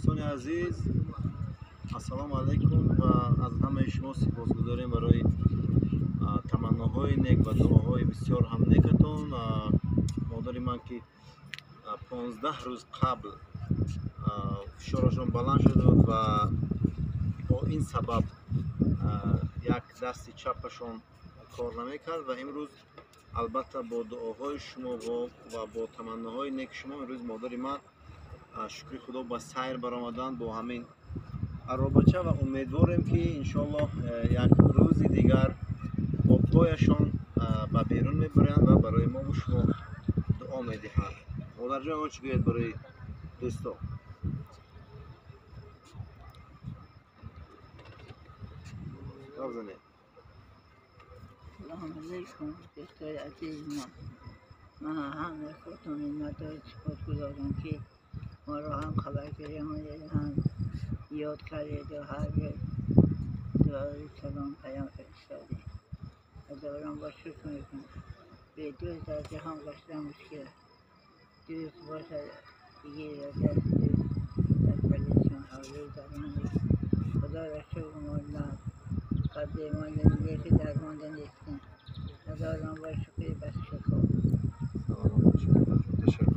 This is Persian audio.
دوستان عزیز، السلام علیکم و از همه شما سپاسگزاریم برای تمناهای نیک و دعاهای بسیار هم نیکتون. مادر من که 15 روز قبل فشارشون بلند شد و با این سبب یک دست چپشون کار نمیکرد و امروز البته با دعاهای شما و با تمناهای نیک شما امروز مادر من شکر خدا با سیر برآمدن با همین عرابچه و امیدواریم که انشالله یک روز دیگر با پایشان به بیرون میبرند و برای ما و شما دعا میدهند. مادر جان چی گوید برای دوستا؟ سلام علیکم دوستای عزیز من همه خودتون مدار سپاسگزارم که ما را هم خبرگیری آمدید هم یاد کردید و هر دعای سلام پیام فرستادید. هزاران بار شکر میکنم. به دوست در جهان باشدن مشکل دوست باشد بگیر از دست دوست در کلیشان حوله زبان خدا را شکر ماندن قبل ماندن که درمانده نیستیم. هزاران بار شکر بس شکر. تشکر.